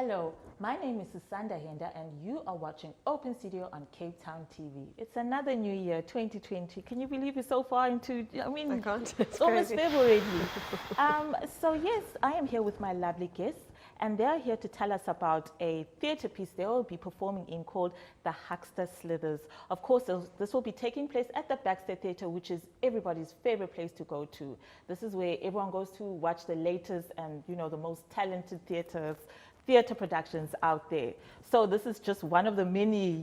Hello, my name is Susanda Henda and you are watching Open Studio on Cape Town TV. It's another new year, 2020. Can you believe it's so far into, I can't. It's almost February. So yes, I am here with my lovely guests and they're here to tell us about a theatre piece they will be performing in called The Huckster Slithers. Of course, this will be taking place at the Baxter Theatre, which is everybody's favorite place to go to. This is where everyone goes to watch the latest and, the most talented theatre productions out there. So this is just one of the many,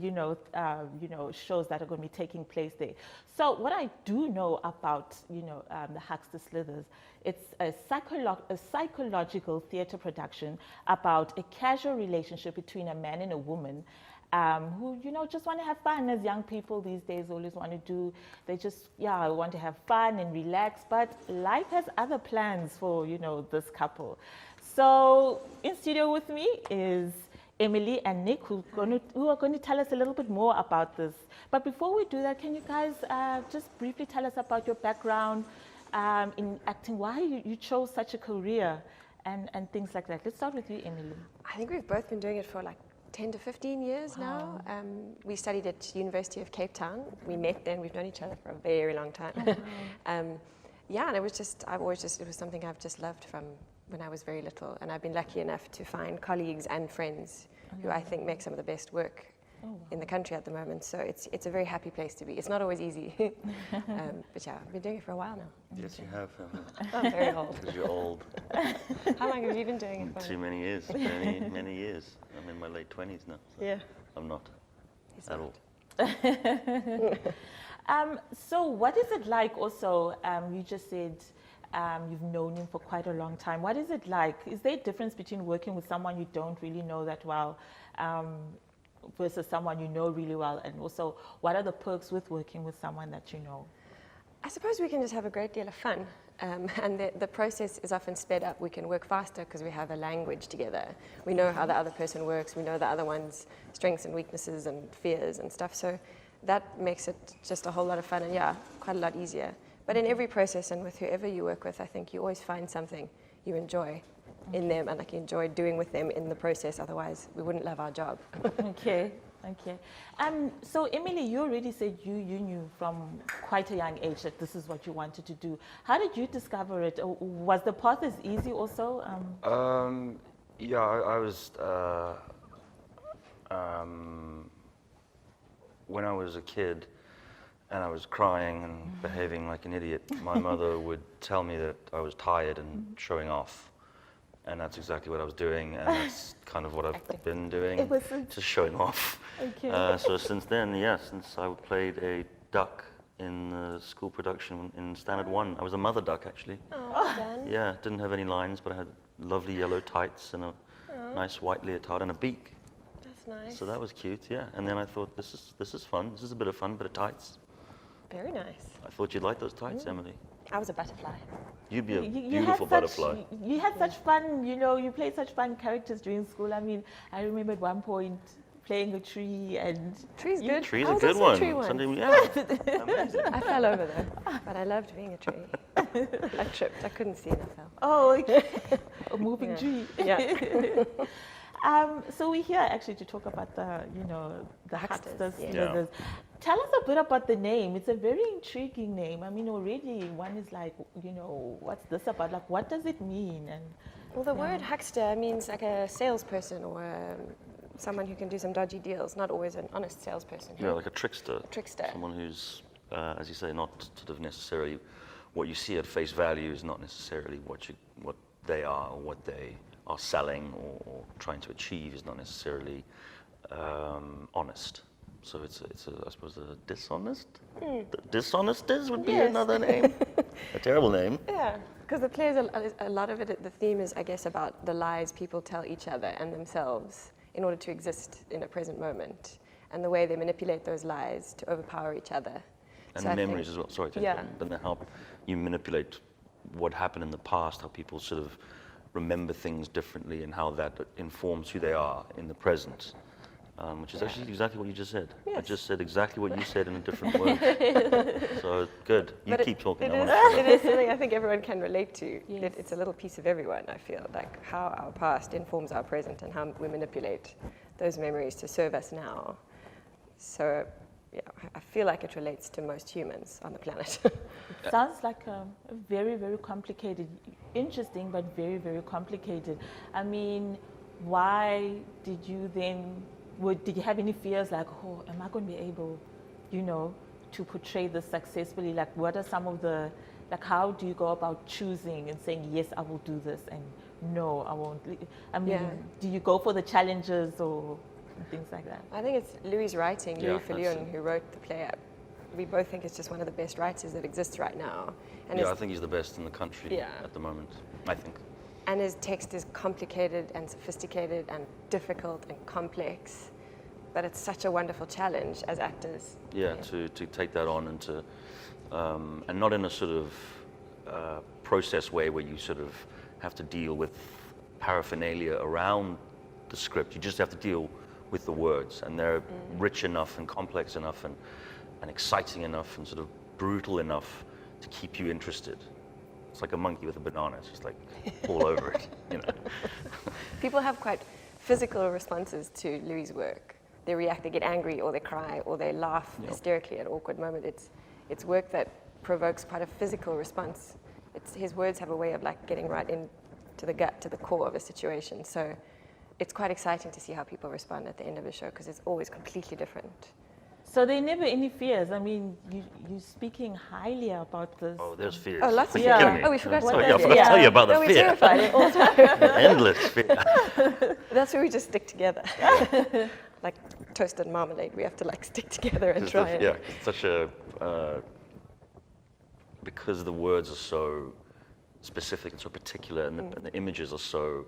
shows that are going to be taking place there. So what I do know about, the Huckster Slithers, it's a psychological theatre production about a casual relationship between a man and a woman who, just want to have fun, as young people these days always want to do. They just, want to have fun and relax, but life has other plans for, this couple. So in studio with me is Emily and Nick, who are going to tell us a little bit more about this. But before we do that, can you guys just briefly tell us about your background in acting, why you chose such a career and things like that? Let's start with you, Emily. I think we've both been doing it for like 10 to 15 years now. We studied at University of Cape Town. We met then, we've known each other for a very long time. And it was just, it was something I've just loved from when I was very little, and I've been lucky enough to find colleagues and friends who I think make some of the best work in the country at the moment. So it's a very happy place to be. It's not always easy, but I've been doing it for a while now. Yes, you have. I'm very old. Because you're old. How long have you been doing it for? Too many years. Many years. I'm in my late 20s now. So yeah. I'm not at all. So what is it like also, you just said you've known him for quite a long time. What is it like? Is there a difference between working with someone you don't really know that well versus someone you know really well? And also, what are the perks with working with someone that you know? I suppose we can just have a great deal of fun. And the process is often sped up. We can work faster because we have a language together. We know how the other person works. We know the other one's strengths and weaknesses and fears and stuff. So that makes it just a whole lot of fun and quite a lot easier. But in every process and with whoever you work with, I think you always find something you enjoy in them and you enjoy doing with them in the process. Otherwise, we wouldn't love our job. Okay. So Emily, you already said you knew from quite a young age that this is what you wanted to do. How did you discover it? Was the path as easy also? I was, when I was a kid, and I was crying and behaving like an idiot, my mother would tell me that I was tired and showing off. And that's exactly what I was doing, and that's kind of what I've been doing, just showing off. Okay. So since then, since I played a duck in the school production in Standard 1. I was a mother duck, actually. Oh, Dan. Yeah, didn't have any lines, but I had lovely yellow tights and a nice white leotard and a beak. That's nice. So that was cute, yeah. And then I thought, this is fun. This is a bit of fun, bit of tights. Very nice. I thought you'd like those tights, Emily. I was a butterfly. You'd be a beautiful butterfly. You had such fun, you played such fun characters during school. I mean, I remember at one point playing a tree and... Tree's good. Tree's a good one. Amazing. I fell over though, but I loved being a tree. I tripped. I couldn't see and I fell. Oh, okay. A moving tree. Yeah. So we're here actually to talk about the Huckster Slithers. Yeah. Tell us a bit about the name. It's a very intriguing name. I mean, already one is like, what's this about? Like, what does it mean? And well, the word huckster means like a salesperson or someone who can do some dodgy deals, not always an honest salesperson. Yeah, like a trickster. Trickster. Someone who's, as you say, not sort of necessarily what you see at face value is not necessarily what they are or what they are selling or trying to achieve is not necessarily honest. So it's I suppose a dishonest? Dishonesters would be another name. A terrible name. Yeah, because the players, a lot of it, the theme is, I guess, about the lies people tell each other and themselves in order to exist in a present moment, and the way they manipulate those lies to overpower each other. And so memories as well, sorry to interrupt, but then how you manipulate what happened in the past, how people sort of remember things differently and how that informs who they are in the present. which is actually exactly what you just said. I Yes. just said exactly what you said in a different word. So good. You But keep talking. I It want is, to shut it up. is something I think everyone can relate to. Yes. It's a little piece of everyone, I feel, like how our past informs our present and how we manipulate those memories to serve us now. So, yeah, I feel like it relates to most humans on the planet. It sounds like a very, very complicated, interesting, but very, very complicated. I mean, why did you then, did you have any fears like, oh, am I going to be able, to portray this successfully? Like, what are some of the, like, how do you go about choosing and saying, yes, I will do this, and no, I won't? I mean, Yeah. do you go for the challenges or things like that? I think it's Louis' writing, Yeah, Louis that's Fillion, it. who wrote the play. We both think it's just one of the best writers that exists right now. And Yeah, his, I think he's the best in the country Yeah. at the moment. I think. and his text is complicated and sophisticated and difficult and complex. But it's such a wonderful challenge as actors. Yeah, to take that on and to, and not in a sort of process way where you sort of have to deal with paraphernalia around the script. You just have to deal with the words, and they're rich enough and complex enough and exciting enough and sort of brutal enough to keep you interested. It's like a monkey with a banana. It's just like all over it, People have quite physical responses to Louis' work. They react, they get angry, or they cry, or they laugh Yep. hysterically at an awkward moment. It's work that provokes quite a physical response. His words have a way of like getting right into the gut, to the core of a situation. So it's quite exciting to see how people respond at the end of the show because it's always completely different. So there are never any fears. I mean, you're speaking highly about this. Oh, there's fears. Oh, lots of Are you fears. kidding me? Oh, we forgot to Oh, talk yeah, I about forgot to fear. tell you about No, the we're fear. terrified all the time. Endless fear. That's where we just stick together. Like toasted marmalade, we have to like stick together and It's try the- it. yeah, it's such a because the words are so specific and so particular, and the images are so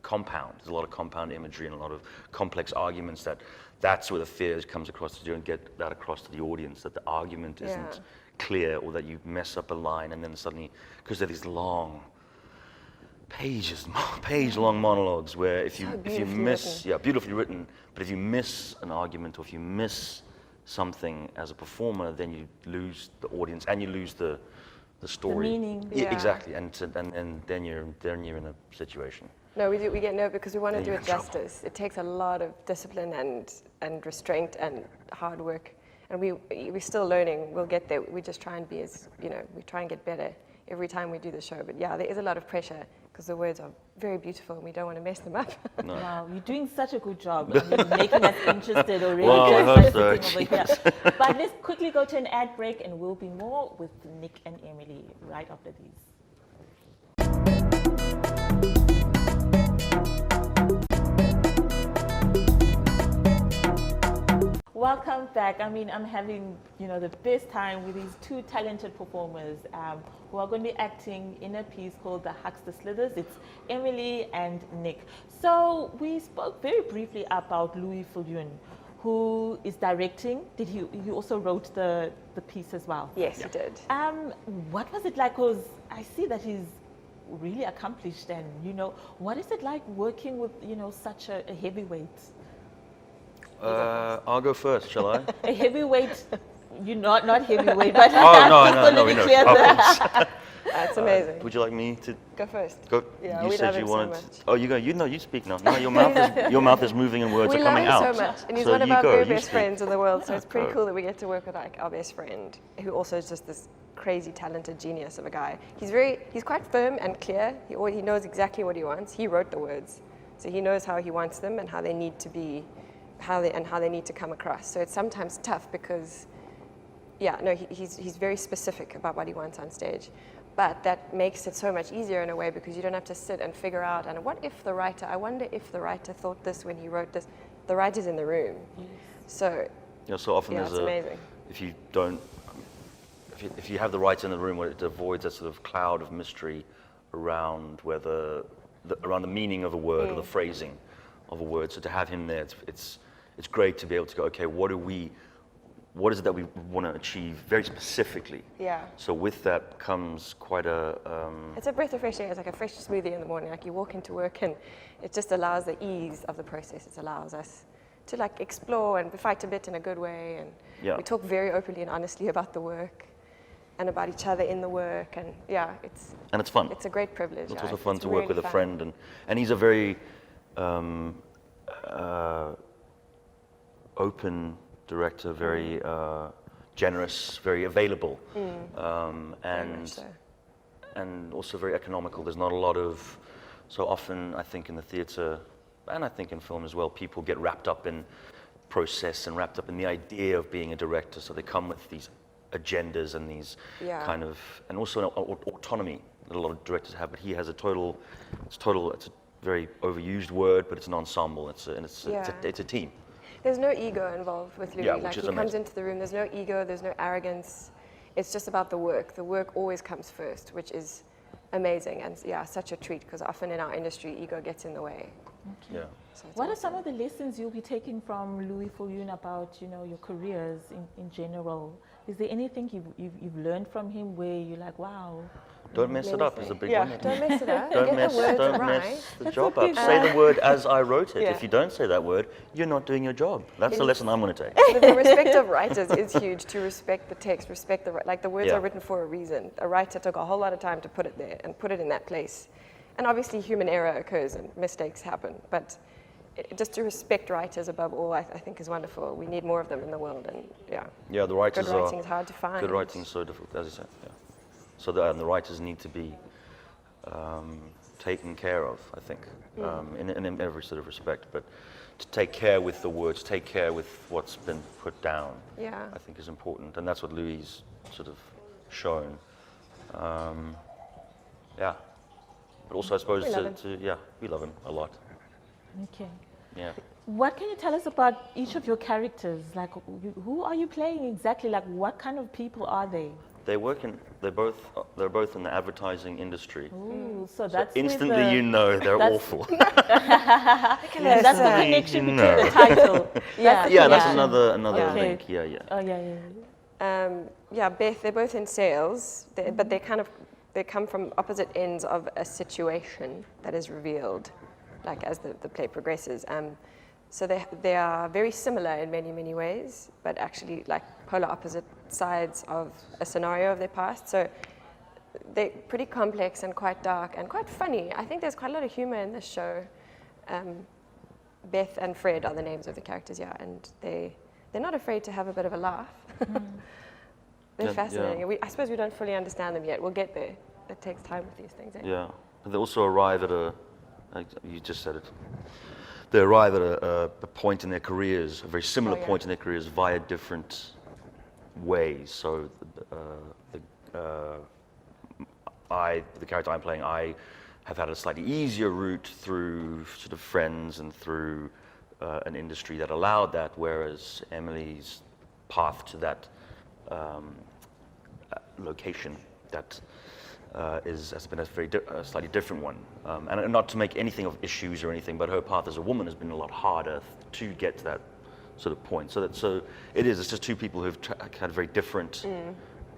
compound. There's a lot of compound imagery and a lot of complex arguments. That's where the fear comes across. You don't get that across to the audience, that the argument isn't Yeah. clear, or that you mess up a line and then suddenly, because they're these long page-long monologues where if you beautifully miss, written. yeah, beautifully written, but if you miss an argument or if you miss something as a performer, then you lose the audience and you lose the story. meaning. Yeah, Yeah. exactly, and then you're in a situation. No, we get nervous because we want to Then do you're it in trouble. justice. It takes a lot of discipline and restraint and hard work. And we're still learning. We'll get there. We just try and be as, we try and get better every time we do the show. But yeah, there is a lot of pressure because the words are very beautiful and we don't want to mess them up. No. Wow, you're doing such a good job. I mean, making us interested already. Well, I Just hope so. sitting over here. But let's quickly go to an ad break and we'll be more with Nick and Emily right after these. Welcome back. I mean, I'm having, the best time with these two talented performers who are going to be acting in a piece called The Huckster Slithers. It's Emily and Nick. So we spoke very briefly about Louis Fillion, who is directing. Did he also wrote the piece as well? Yes, you did. What was it like? Because I see that he's really accomplished, and what is it like working with such a heavyweight? I'll go first, shall I? A heavyweight, not heavyweight, but Oh, no, just no, want no, to we be know. clear there. That's amazing. Would you like me to Go first. go? Yeah, you we said love you him so wanted. much. Oh, you go. You speak now. No, your mouth is moving and words We are love coming him out. so much, and he's So one of you our go, very you best speak. friends in the world. So it's pretty Go. cool that we get to work with like our best friend, who also is just this crazy talented genius of a guy. He's quite firm and clear. He knows exactly what he wants. He wrote the words, so he knows how he wants them and how they need to be, how they need to come across. So it's sometimes tough because, he's very specific about what he wants on stage. But that makes it so much easier in a way because you don't have to sit and figure out, and I wonder if the writer thought this when he wrote this. The writer's in the room. So, So often yeah, there's it's amazing. if you have the writer in the room, it avoids that sort of cloud of mystery around around the meaning of a word or the phrasing of a word. So to have him there, it's great to be able to go, okay, what do we what is it that we want to achieve very specifically. Yeah. So with that comes quite a It's a breath of fresh air. It's like a fresh smoothie in the morning. Like you walk into work and it just allows the ease of the process. It allows us to like explore and fight a bit in a good way. And Yeah. we talk very openly and honestly about the work and about each other in the work. And yeah, and it's fun. it's a great privilege. It's yeah. also fun to work really with a fun. friend, and he's a very open director, very generous, very available, Very much and so. and also very economical. There's not a lot of, so often I think in the theatre, and I think in film as well, people get wrapped up in process and wrapped up in the idea of being a director. So they come with these agendas and these Yeah. kind of, and also an autonomy that a lot of directors have. But he has a total. It's a very overused word, but it's an ensemble. It's a team. There's no ego involved with Louis. Yeah, like which is he comes amazing. into the room, there's no ego, there's no arrogance. It's just about the work. The work always comes first, which is amazing and yeah, such a treat because often in our industry, ego gets in the way. Yeah. So it's What are awesome. some of the lessons you'll be taking from Louis Viljoen about, you know, your careers in general? Is there anything you've learned from him where you're like, wow? Don't mess it Many up is a things. big Yeah, one. don't mess it up. Don't Get mess, the words don't right. mess the That's job a up. big Say the word as I wrote it. Yeah. If you don't say that word, you're not doing your job. That's the lesson I'm going to take. The respect of writers is huge. To respect the text, respect the words Yeah. are written for a reason. A writer took a whole lot of time to put it there and put it in that place. And obviously, human error occurs and mistakes happen. But just to respect writers above all, I think is wonderful. We need more of them in the world. And yeah, Yeah, the writers good are. writing is hard to find. Good writing is so difficult, as you said. Yeah. So the writers need to be taken care of, I think, in every sort of respect. But to take care with the words, take care with what's been put down, Yeah. I think is important. And that's what Louis sort of shown. Yeah. But also, I suppose, We love him. we love him a lot. Okay. Yeah. What can you tell us about each of your characters? Like, who are you playing exactly? Like, what kind of people are they? They're both in the advertising industry. Ooh, so So that's instantly with the, you know they're that's- awful. that's the connection You between know. the title. Yeah. Yeah, that's connection. another Okay. link. Yeah, yeah. Oh yeah, yeah. Yeah, Beth, they're both in sales, but they come from opposite ends of a situation that is revealed, like as the play progresses. So they are very similar in many, many ways, but actually like polar opposite sides of a scenario of their past. So they're pretty complex and quite dark and quite funny. I think there's quite a lot of humor in this show. Beth and Fred are the names of the characters, yeah, and they're not afraid to have a bit of a laugh. They're Yeah, fascinating. yeah. I suppose we don't fully understand them yet. We'll get there. It takes time with these things. Eh? Yeah, but they also arrive at you just said it. They arrive at a point in their careers, a very similar Oh, yeah. point in their careers via different ways. So, the character I'm playing, I have had a slightly easier route through sort of friends and through an industry that allowed that, whereas Emily's path to that location that has been a slightly different one. And not to make anything of issues or anything, but her path as a woman has been a lot harder to get to that sort of point. So it's just two people who've had very different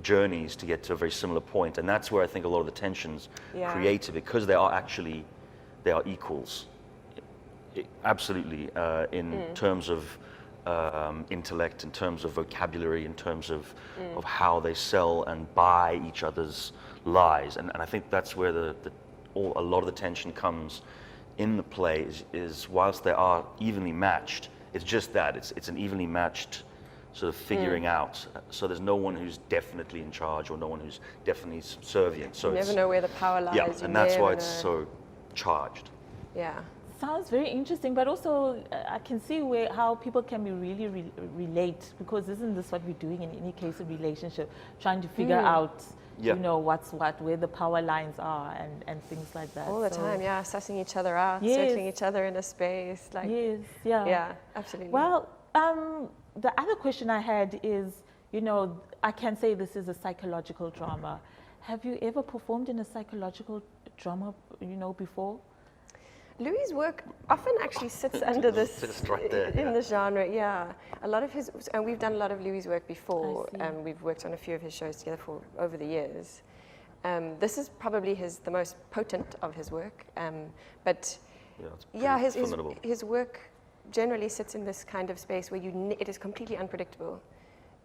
journeys to get to a very similar point. And that's where I think a lot of the tensions Yeah. created, because they are equals. Absolutely, in terms of intellect, in terms of vocabulary, in terms of how they sell and buy each other's lies. And I think that's where a lot of the tension comes in the play is whilst they are evenly matched, it's just that. It's an evenly matched sort of figuring out. So there's no one who's definitely in charge or no one who's definitely subservient. So You never know where the power lies. yeah, you and that's why never it's know. so charged. Yeah. Sounds very interesting, but also I can see how people can be really relate, because isn't this what we're doing in any case of relationship, trying to figure out, Yeah. you know, what's what, where the power lines are, and things like that. All the So, time, yeah, sussing each other out, Yes. circling each other in a space. Like, Yes, yeah. yeah, absolutely. Well, the other question I had is, you know, I can say this is a psychological drama. Have you ever performed in a psychological drama, you know, before? Louis' work often actually sits under this Sits right there, in yeah. the genre. Yeah, a lot of his, and we've done a lot of Louis' work before. I see. We've worked on a few of his shows together for over the years. This is probably the most potent of his work, but Yeah, it's yeah, pretty formidable. his work generally sits in this kind of space where it is completely unpredictable.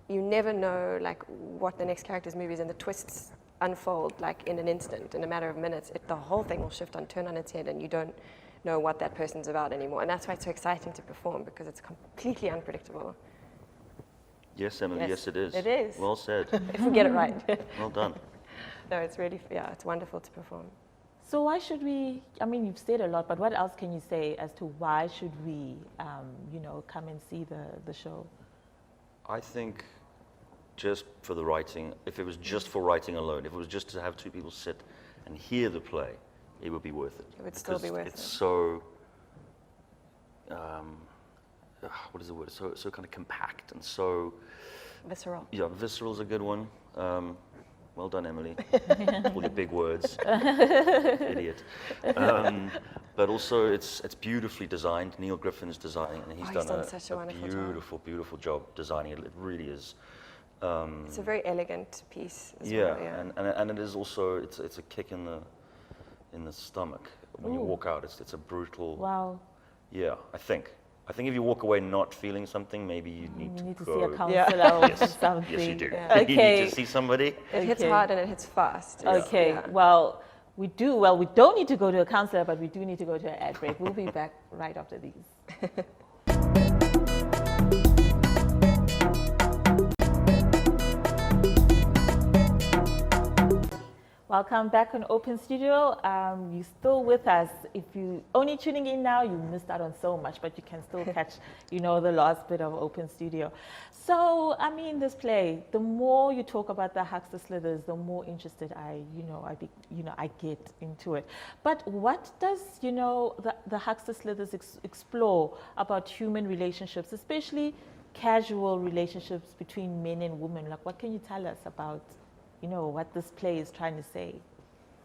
You never know like what the next character's movie is, and the twists unfold like in an instant, in a matter of minutes. The whole thing will shift and turn on its head, and you don't know what that person's about anymore. And that's why it's so exciting to perform, because it's completely unpredictable. Yes, Emily, Yes, yes, it is. it is. Well said. If we get it right. Well done. No, it's really, yeah, it's wonderful to perform. So why should we, I mean, you've said a lot, but what else can you say as to why should we, come and see the show? I think just for the writing, if it was just for writing alone, if it was just to have two people sit and hear the play, it would be worth it. It would still be Because worth it's it. so, what is the word? So kind of compact and so, Visceral. yeah, visceral is a good one. Well done, Emily. All your big words. Idiot. But also, it's beautifully designed. Neil Griffin's designing, and he's Oh, he's done done such a wonderful job. beautiful, beautiful job designing it. It really is. It's a very elegant piece as Yeah, well. Yeah. and it is also it's a kick in the stomach when you Ooh. walk out. It's a brutal. Wow, Yeah, I think if you walk away not feeling something, maybe you need you need to go. see a counselor Yeah. or Yes, something. yes, you do. Yeah. You need Okay. to see somebody. It hits Okay. hard and it hits fast. It's- Okay, yeah. well, we don't need to go to a counselor, but we do need to go to an ad break. We'll be back right after these. Welcome back on Open Studio. You're still with us. If you only tuning in now, you missed out on so much, but you can still catch, the last bit of Open Studio. So, I mean, this play, the more you talk about the Huckster Slithers, the more interested I get into it. But what does, the Huckster Slithers explore about human relationships, especially casual relationships between men and women? Like, what can you tell us about what this play is trying to say?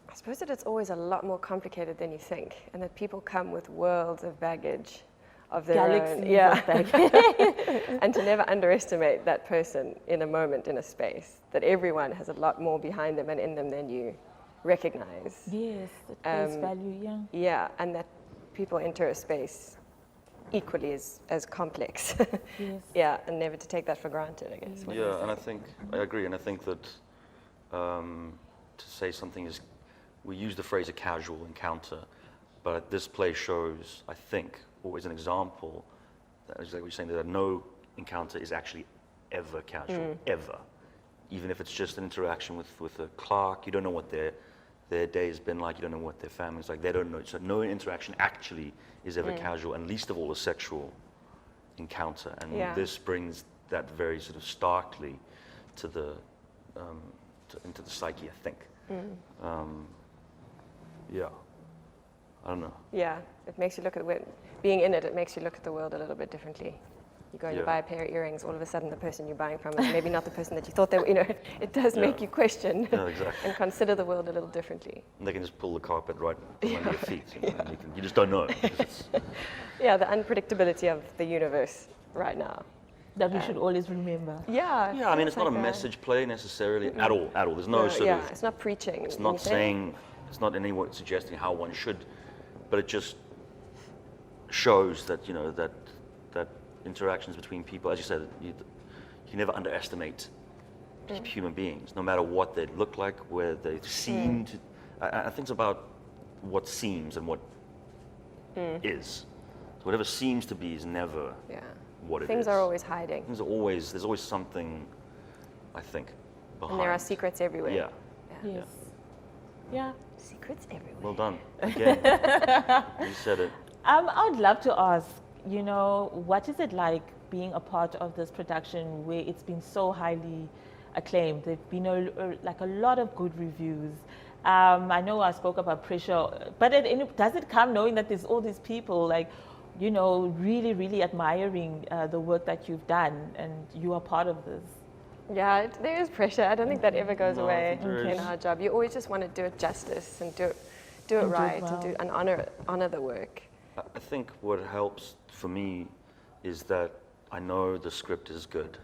I suppose that it's always a lot more complicated than you think, and that people come with worlds of baggage of their Galaxies own. Yeah. of baggage. And to never underestimate that person in a moment, in a space, that everyone has a lot more behind them and in them than you recognize. Yes, at face value, yeah. Yeah, and that people enter a space equally as complex. Yes. Yeah, and never to take that for granted, I guess. Yeah, and I agree, and I think that to say something is, we use the phrase a casual encounter, but this play shows, I think, or is an example, that is like we're saying, that no encounter is actually ever casual, ever. Even if it's just an interaction with a clerk, you don't know what their day has been like, you don't know what their family's like, they don't know. So no interaction actually is ever casual, and least of all a sexual encounter. And Yeah. this brings that very sort of starkly to the into the psyche, I think. Yeah, I don't know. Yeah, it makes you look at being in it. It makes you look at the world a little bit differently. You go and you Yeah. buy a pair of earrings. All of a sudden, the person you're buying from is maybe not the person that you thought they were. It does Yeah. make you question Yeah, exactly. and consider the world a little differently. And they can just pull the carpet right from under your feet, and you just don't know. because it's- Yeah, the unpredictability of the universe right now. That we should always remember. Yeah. Yeah, I mean, it's not a like message play necessarily at all. There's no sort yeah, of. it's not preaching. It's not saying. It's not in any way suggesting how one should, but it just shows that that interactions between people, as you said, you never underestimate human beings, no matter what they look like, where they seem to. I think it's about what seems and what is. So whatever seems to be is never Yeah. what it is. Things are always hiding, There's always something, I think, behind. and there are secrets everywhere. Yeah. Yes. Yeah. Secrets everywhere. Well done. Again. You said it. I would love to ask, what is it like being a part of this production where it's been so highly acclaimed? There've been a lot of good reviews. I know I spoke about pressure, but does it come knowing that there's all these people really, really admiring the work that you've done, and you are part of this? Yeah, there is pressure. I don't think that ever goes No, I away think there in is. our job. You always just want to do it justice and do it do it And do it right and well. honor the work. I think what helps for me is that I know the script is good.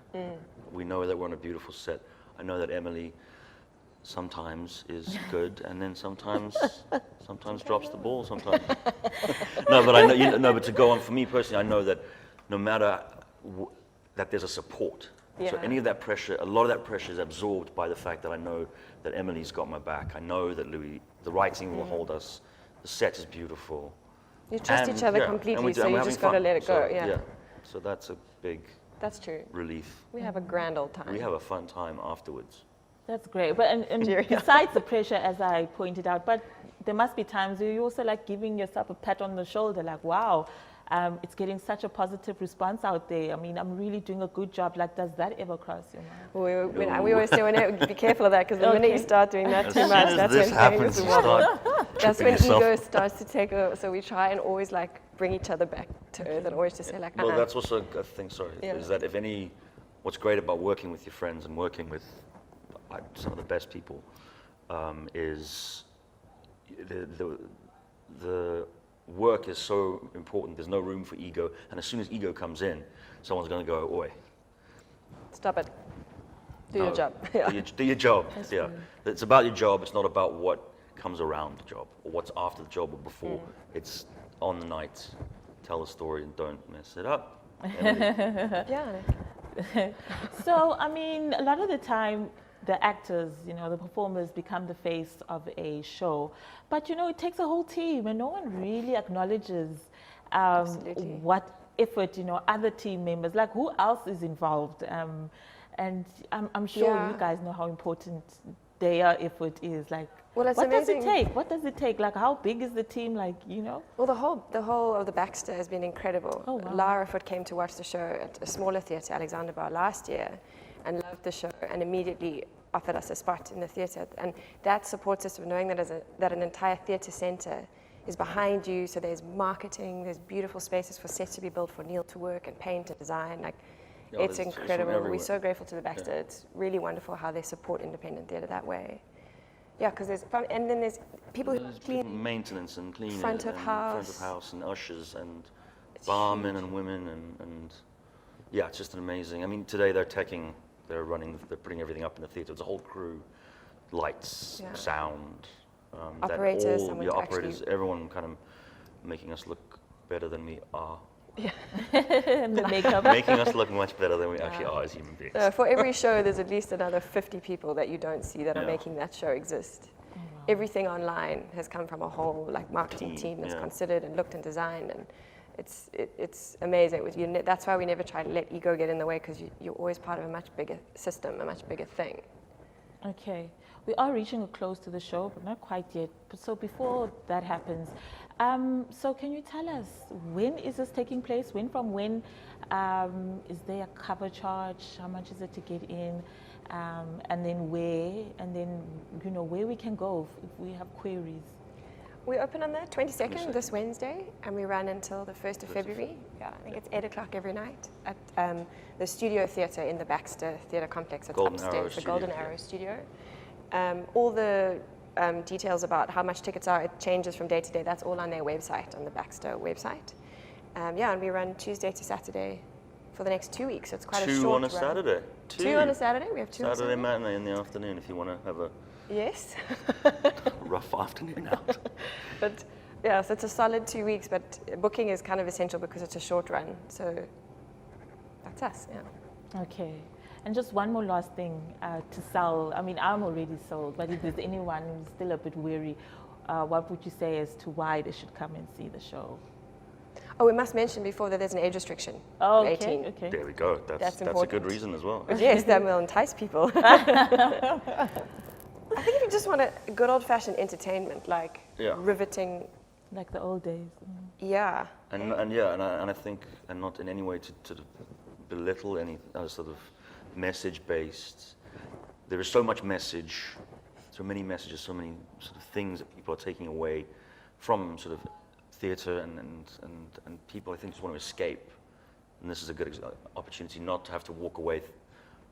We know that we're on a beautiful set. I know that Emily sometimes is good, and then sometimes drops the ball. Sometimes no, but I know no. But to go on for me personally, I know that no matter that there's a support. So Yeah. any of that pressure, a lot of that pressure is absorbed by the fact that I know that Emily's got my back. I know that Louis, the writing will hold us. The set is beautiful. You trust And, each other yeah, and completely, we do- so and you we're just having got to fun. let it go. So, Yeah, So that's a big that's true. relief. We have a grand old time. We have a fun time afterwards. That's great. But and Yeah. besides the pressure, as I pointed out, but there must be times where you also like giving yourself a pat on the shoulder, like, wow, it's getting such a positive response out there. I mean, I'm really doing a good job. Like, does that ever cross your mind? We always say, be careful of that, because the minute you Okay. start doing that As too soon much, as that's this when happens, things you wobble. start That's tripping when yourself. ego starts to take over. So we try and always like bring each other back to earth and always just say like, Well, that's also a thing, Yeah. is that what's great about working with your friends and working with some of the best people is the work is so important. There's no room for ego. And as soon as ego comes in, someone's going to go, oi. stop it. Do No, your job. Yeah. Do your job. Yeah. It's about your job. It's not about what comes around the job or what's after the job or before. It's on the night. Tell the story and don't mess it up. Emily. Yeah. So, I mean, a lot of the time, the actors, the performers become the face of a show. But, it takes a whole team, and no one really acknowledges Absolutely. what effort, other team members, like who else is involved. And I'm sure Yeah. you guys know how important their effort is. Like, Well, it's what amazing. does it take? What does it take? Like, how big is the team? Like, Well, the whole of the Baxter has been incredible. Oh, wow. Lara Foot came to watch the show at a smaller theatre, Alexander Bar, last year, and loved the show, and immediately offered us a spot in the theatre. And that support system, knowing that an entire theatre centre is behind you, so there's marketing, there's beautiful spaces for sets to be built, for Neil to work and paint and design. Like, Yeah, it's it's from incredible. We're everywhere. so grateful to the Baxter. Yeah. It's really wonderful how they support independent theatre that way. Yeah, because and then there's people who There's clean. maintenance and cleaning Front of and house. front of house and ushers and It's barmen and women and yeah, it's just an amazing. I mean, today they're putting everything up in the theatre. It's a whole crew, lights, Yeah. sound, Operators, someone to operators, everyone kind of making us look better than we are, and the makeup. making us look much better than we actually are as human beings. For every show, there's at least another 50 people that you don't see that are Yeah. making that show exist. Everything online has come from a whole marketing team that's yeah. considered and looked and designed, and it's amazing. That's why we never try to let ego get in the way, because you're always part of a much bigger system, a much bigger thing. Okay, we are reaching a close to the show, but not quite yet. So before that happens, so can you tell us, when is this taking place? When from when? Is there a cover charge? How much is it to get in? And then where? And then, where we can go if we have queries. We open on the 22nd, this Wednesday, and we run until the 1st of February. Yeah, I think it's 8 o'clock every night at the Studio Theatre in the Baxter Theatre Complex. It's Golden upstairs, Arrow the Studio, Golden yeah. Arrow Studio. All the details about how much tickets are, it changes from day to day. That's all on their website, on the Baxter website. And we run Tuesday to Saturday for the next 2 weeks. So it's quite a Two short on a run. Saturday. Two on a Saturday. We have two on Saturday Saturday. matinee in the afternoon if you want to have a Yes. rough afternoon out. But yeah, so it's a solid 2 weeks, but booking is kind of essential because it's a short run. So that's us, yeah. Okay. And just one more last thing to sell. I mean, I'm already sold, but if there's anyone who's still a bit weary, what would you say as to why they should come and see the show? Oh, we must mention before that there's an age restriction. Oh, of okay, 18. okay. There we go. That's a good important. reason as well. But yes, that will entice people. I think if you just want a good old-fashioned entertainment, like Yeah. riveting, Like the old days. yeah. And I think, and not in any way to belittle any other sort of message-based. There is so much message, so many messages, so many sort of things that people are taking away from sort of theatre and people I think just want to escape. And this is a good opportunity not to have to walk away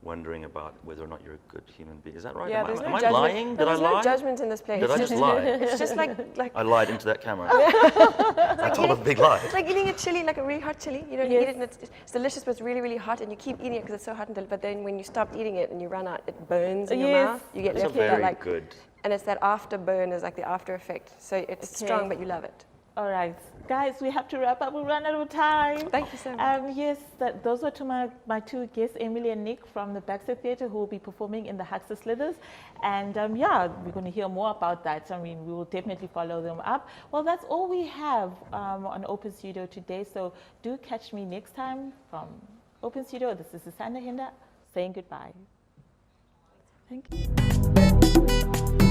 wondering about whether or not you're a good human being. Is that right? Yeah, am there's I, no am I judgment. lying? No, Did I there's lie? no judgment in this place. Did I just lie? It's just like I lied into that camera. I told a big lie. it's like eating a chili, like a really hot chili. You know, you Yes. eat it and it's delicious, but it's really, really hot, and you keep eating it because it's so hot and but then when you stop eating it and you run out, it burns in your Yes. mouth. You get It's a left with that very like, good. and it's that afterburn is like the after effect. So it's Okay. strong, but you love it. All right, guys, we have to wrap up. We run out of time. Thank you so much. Yes, those were my two guests, Emily and Nick from the Baxter Theatre, who will be performing in the Huckster Slithers. And yeah, we're going to hear more about that. I mean, we will definitely follow them up. Well, that's all we have on Open Studio today. So do catch me next time from Open Studio. This is Susana Hinda saying goodbye. Thank you.